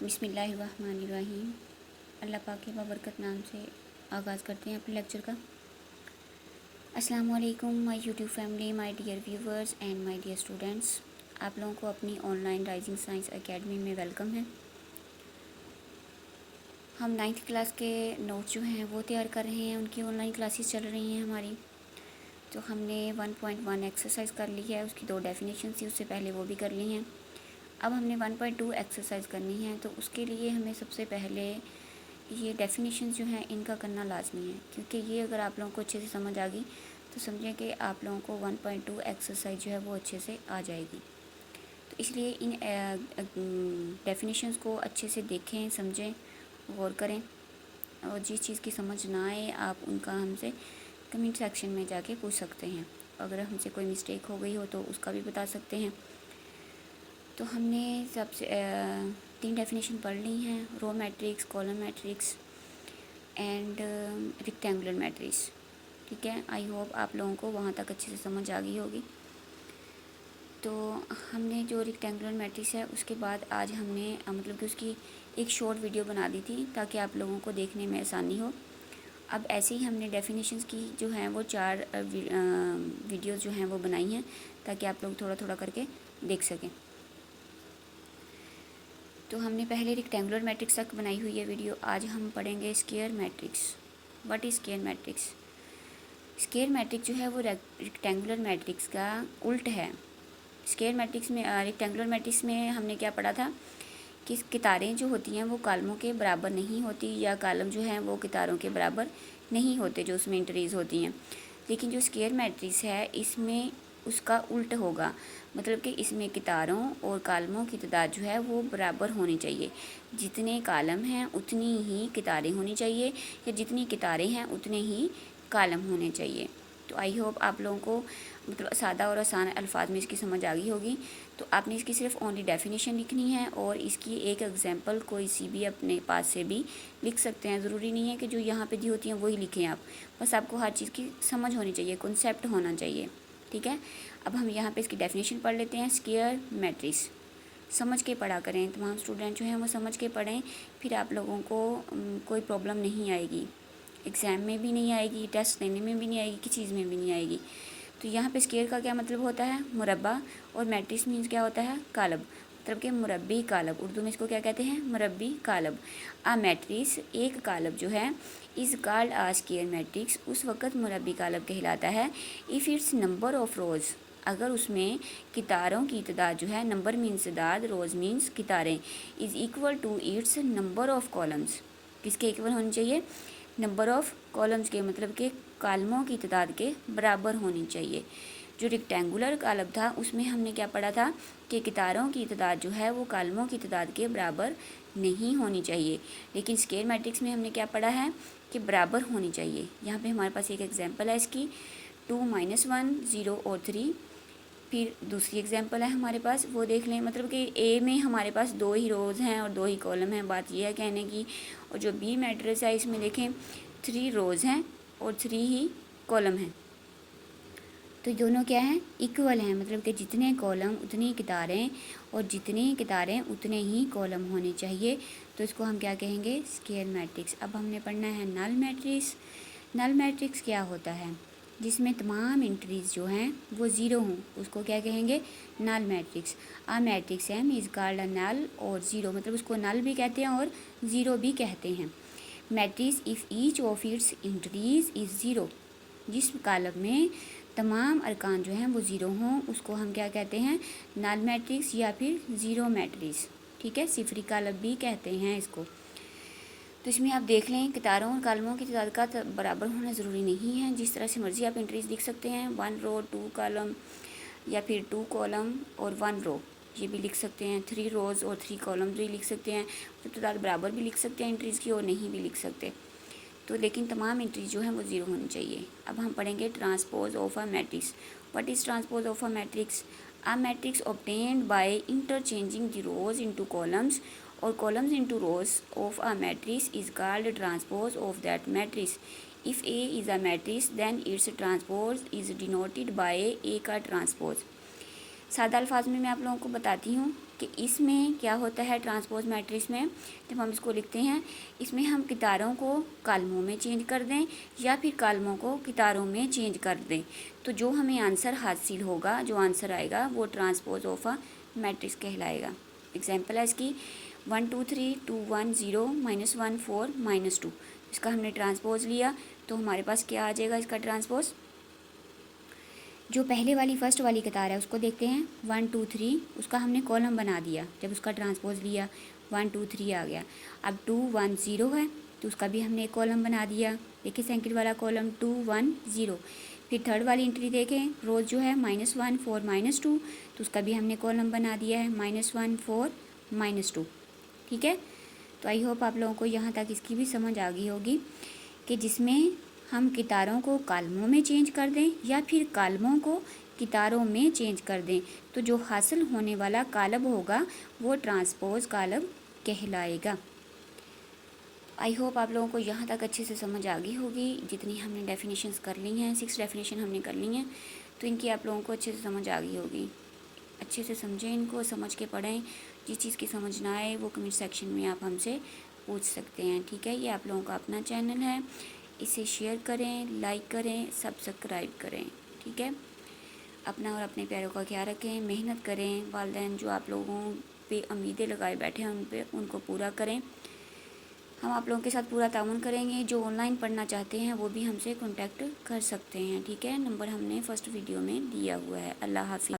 बिस्मिल्लाहिर्रहमानिर्रहीम। अल्लाह पाक के बाबरकत नाम से आगाज़ करते हैं अपने लेक्चर का। अस्सलाम वालेकुम my YouTube family, my dear viewers and my dear students. आप लोगों को अपनी ऑनलाइन राइजिंग साइंस एकेडमी में वेलकम है। हम 9th क्लास के नोट्स जो हैं वो तैयार कर रहे हैं, उनकी ऑनलाइन क्लासेस चल रही हैं हमारी। तो हमने 1.1 एक्सरसाइज कर ली है, उसकी 2 डेफिनेशन थी, उससे पहले वो भी कर ली हैं। अब हमने 1.2 एक्सरसाइज करनी है, तो उसके लिए हमें सबसे पहले ये डेफिनेशन जो हैं इनका करना लाजमी है, क्योंकि ये अगर आप लोगों को अच्छे से समझ आ गई तो समझें कि आप लोगों को 1.2 एक्सरसाइज जो है वो अच्छे से आ जाएगी। तो इसलिए इन डेफिनेशंस को अच्छे से देखें, समझें, गौर करें, और जिस चीज़ की समझ ना आए आप उनका हमसे कमेंट सेक्शन में जाके पूछ सकते हैं। अगर हमसे कोई मिस्टेक हो गई हो तो उसका भी बता सकते हैं। तो हमने सबसे 3 डेफिनेशन पढ़ ली हैं, row matrix, column matrix and rectangular matrix. ठीक है, आई होप आप लोगों को वहाँ तक अच्छे से समझ आ गई होगी। तो हमने जो रेक्टेंगुलर मैट्रिक्स है उसके बाद आज हमने मतलब कि उसकी एक शॉर्ट वीडियो बना दी थी ताकि आप लोगों को देखने में आसानी हो। अब ऐसे ही हमने डेफिनेशंस की जो हैं वो 4 वीडियोज़ जो हैं वो बनाई हैं ताकि आप लोग थोड़ा थोड़ा करके देख सकें। तो हमने पहले रेक्टेंगुलर मैट्रिक्स तक बनाई हुई है वीडियो। आज हम पढ़ेंगे square matrix. What is square matrix? Square matrix जो है वो रेक्टेंगुलर मैट्रिक्स का उल्ट है। स्क्वायर मैट्रिक्स में रेक्टेंगुलर मैट्रिक्स में हमने क्या पढ़ा था कि कितारें जो होती हैं वो कालमों के बराबर नहीं होती, या कालम जो हैं वो कितारों के बराबर नहीं होते जो उसमें इंट्रीज होती हैं। लेकिन जो स्क्वायर मैट्रिक्स है इसमें उसका उल्ट होगा, मतलब कि इसमें कितारों और कालमों की तादाद जो है वो बराबर होनी चाहिए। जितने कालम हैं उतनी ही कितारें होनी चाहिए, या जितनी कितारें हैं उतने ही कालम होने चाहिए। तो आई होप आप लोगों को मतलब सादा और आसान अल्फाज में इसकी समझ आ गई होगी। तो आपने इसकी सिर्फ ओनली डेफिनेशन लिखनी है और इसकी एक एग्जांपल कोई सी भी अपने पास से भी लिख सकते हैं। ज़रूरी नहीं है कि जो यहाँ पे दी होती हैं वही लिखें आप, बस आपको हर चीज़ की समझ होनी चाहिए, कॉन्सेप्ट होना चाहिए। ठीक है, अब हम यहाँ पे इसकी डेफिनेशन पढ़ लेते हैं। स्क्वायर मैट्रिक्स समझ के पढ़ा करें, तमाम स्टूडेंट जो हैं वो समझ के पढ़ें, फिर आप लोगों को कोई प्रॉब्लम नहीं आएगी, एग्ज़ाम में भी नहीं आएगी, टेस्ट देने में भी नहीं आएगी, किसी चीज़ में भी नहीं आएगी। तो यहाँ पे स्क्वायर का क्या मतलब होता है? मुरब्बा। और मैट्रिक्स मीन्स क्या होता है? कालब, मतलब कि मुरब्बी कालब। उर्दू में इसको क्या कहते हैं? मुरब्बी कालब। आ मैट्रिक्स एक कालब जो है is called a square matrix, उस वक़्त मुरब्बी कालब कहलाता है if its number of rows, अगर उसमें कितारों की तादाद जो है, नंबर मीन्स तादाद, रोज़ मीन्स कितारें, is equal to its number of columns. किसके इक्वल होनी चाहिए? नंबर ऑफ़ कॉलम्स के, मतलब कि कालमों की तादाद के बराबर होनी चाहिए। जो रेक्टेंगुलर कालम था उसमें हमने क्या पढ़ा था कि कितारों की तादाद जो है वो कालमों की तादाद के बराबर नहीं होनी चाहिए। लेकिन स्क्वायर मैट्रिक्स में हमने क्या पढ़ा है कि बराबर होनी चाहिए। यहाँ पे हमारे पास एक एग्जांपल है इसकी, 2 - 1 0 और 3। फिर दूसरी एग्जांपल है हमारे पास, वो देख लें। मतलब कि ए में हमारे पास 2 ही रोज़ हैं और 2 ही कॉलम हैं, बात यह है कहने की। और जो बी मैट्रिक्स है इसमें देखें 3 रोज़ हैं और 3 ही कॉलम हैं। तो दोनों क्या हैं? इक्वल हैं, मतलब कि जितने कॉलम उतनी कितारें और जितनी कितारें उतने ही कॉलम होने चाहिए। तो इसको हम क्या कहेंगे? Square matrix. अब हमने पढ़ना है नल मैट्रिक्स। नल मैट्रिक्स क्या होता है? जिसमें तमाम एंट्रीज जो हैं वो ज़ीरो हों, उसको क्या कहेंगे? Null matrix. A matrix M is called a null और ज़ीरो, मतलब उसको नल भी कहते हैं और ज़ीरो भी कहते हैं। Matrix if each of its entries is zero, जिस कालम में तमाम अरकान जो हैं वो ज़ीरो हों उसको हम क्या कहते हैं? नल मैट्रिक्स या फिर ज़ीरो मैट्रिक्स। ठीक है, सिफरी कालम भी कहते हैं इसको। तो इसमें आप देख लें कितारों और कालमों की तादाद का बराबर होना ज़रूरी नहीं है, जिस तरह से मर्ज़ी आप एंट्रीज लिख सकते हैं। 1 रो 2 कॉलम, या फिर 2 कॉलम और 1 रो, ये भी लिख सकते हैं। 3 रोज़ और 3 कॉलम भी लिख सकते हैं। तो तादाद बराबर भी लिख सकते हैं एंट्रीज़ की, और नहीं भी लिख सकते। तो लेकिन तमाम एंट्रीज जो हैं वो ज़ीरो होनी चाहिए। अब हम पढ़ेंगे transpose of a matrix. What is transpose of a matrix? A matrix obtained by interchanging the rows into columns और columns into rows of a matrix is called transpose of that matrix. If A is a matrix then its transpose is denoted by A का transpose. सादा अल्फाज में मैं आप लोगों को बताती हूँ कि इसमें क्या होता है ट्रांसपोज मैट्रिक्स में, जब हम इसको लिखते हैं इसमें हम कितारों को कालमों में चेंज कर दें या फिर कालमों को कितारों में चेंज कर दें, तो जो हमें आंसर हासिल होगा, जो आंसर आएगा वो ट्रांसपोज ऑफ अ मैट्रिक्स कहलाएगा। एग्जाम्पल है इसकी 1 2 3 2 1 0 -1 4 -2। इसका हमने ट्रांसपोज लिया तो हमारे पास क्या आ जाएगा इसका ट्रांसपोज। जो पहले वाली फर्स्ट वाली कतार है उसको देखते हैं 1 2 3, उसका हमने कॉलम बना दिया। जब उसका ट्रांसपोज लिया 1 2 3 आ गया। अब 2 1 0 है तो उसका भी हमने एक कॉलम बना दिया। देखिए सेकंड वाला कॉलम 2 1 0। फिर थर्ड वाली एंट्री देखें, रोज जो है -1 4 -2, तो उसका भी हमने कॉलम बना दिया है -1 4 -2। ठीक है, तो आई होप आप लोगों को यहाँ तक इसकी भी समझ आ गई होगी कि जिसमें हम कितारों को कालमों में चेंज कर दें या फिर कालमों को कितारों में चेंज कर दें, तो जो हासिल होने वाला कालब होगा वो ट्रांसपोज कालब कहलाएगा। आई होप आप लोगों को यहाँ तक अच्छे से समझ आ गई होगी। जितनी हमने डेफिनेशंस कर ली हैं, 6 डेफिनेशन हमने कर ली हैं, तो इनकी आप लोगों को अच्छे से समझ आ गई होगी। अच्छे से समझें, इनको समझ के पढ़ें। जिस चीज़ की समझ ना आए वो कमेंट सेक्शन में आप हमसे पूछ सकते हैं। ठीक है, ये आप लोगों का अपना चैनल है, इसे शेयर करें, लाइक करें, सब्सक्राइब करें। ठीक है, अपना और अपने प्यारों का ख्याल रखें, मेहनत करें। वालिदैन जो आप लोगों पे उम्मीदें लगाए बैठे हैं उन पे उनको पूरा करें। हम आप लोगों के साथ पूरा ताउन करेंगे। जो ऑनलाइन पढ़ना चाहते हैं वो भी हमसे कांटेक्ट कर सकते हैं। ठीक है, नंबर हमने फर्स्ट वीडियो में दिया हुआ है। अल्लाह हाफिज़।